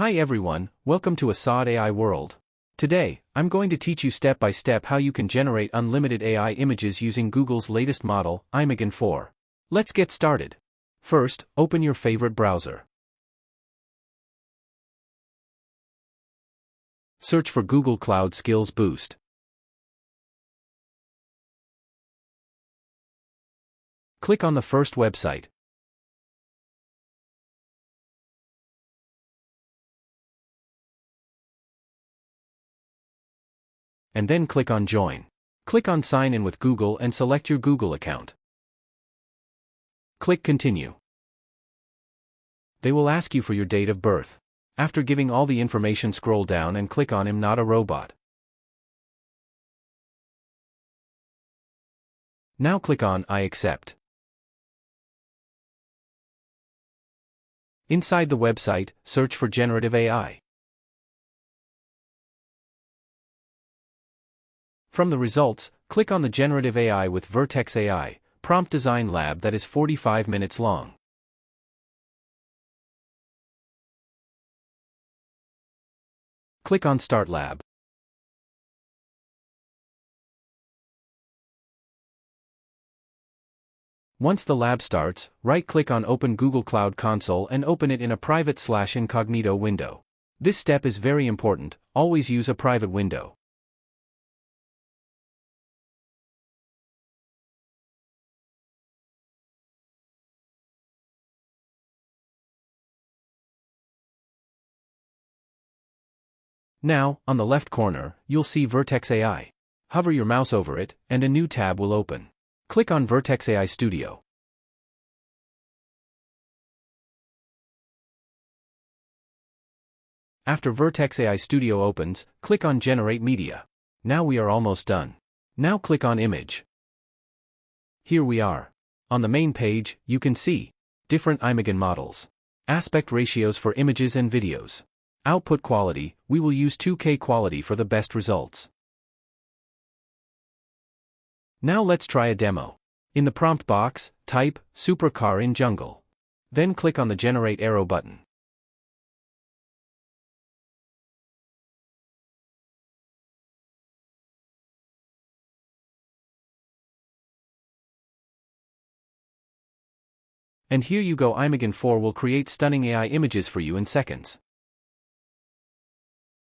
Hi everyone, welcome to Asad AI World. Today, I'm going to teach you step by step how you can generate unlimited AI images using Google's latest model, Imagen 4. Let's get started. First, open your favorite browser. Search for Google Cloud Skills Boost. Click on the first website. And then click on Join. Click on Sign in with Google and select your Google account. Click Continue. They will ask you for your date of birth. After giving all the information, scroll down and click on I'm not a robot. Now click on I accept. Inside the website, search for generative AI. From the results, click on the Generative AI with Vertex AI Prompt Design Lab that is 45 minutes long. Click on Start Lab. Once the lab starts, right-click on Open Google Cloud Console and open it in a private/incognito window. This step is very important, always use a private window. Now, on the left corner, you'll see Vertex AI. Hover your mouse over it, and a new tab will open. Click on Vertex AI Studio. After Vertex AI Studio opens, click on Generate Media. Now we are almost done. Now click on Image. Here we are. On the main page, you can see different Imagen models, aspect ratios for images and videos. Output quality, we will use 2K quality for the best results. Now let's try a demo. In the prompt box, type, supercar in jungle. Then click on the Generate Arrow button. And here you go, Imagen 4 will create stunning AI images for you in seconds.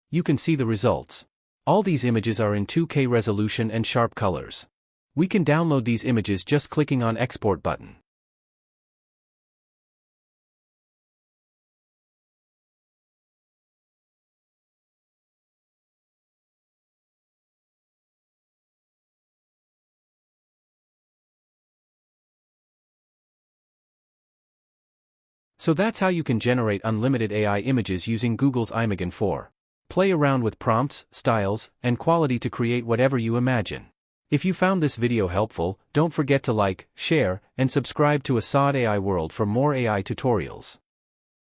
You can see the results. All these images are in 2K resolution and sharp colors. We can download these images just clicking on Export button. So that's how you can generate unlimited AI images using Google's Imagen 4. Play around with prompts, styles, and quality to create whatever you imagine. If you found this video helpful, don't forget to like, share, and subscribe to Asad AI World for more AI tutorials.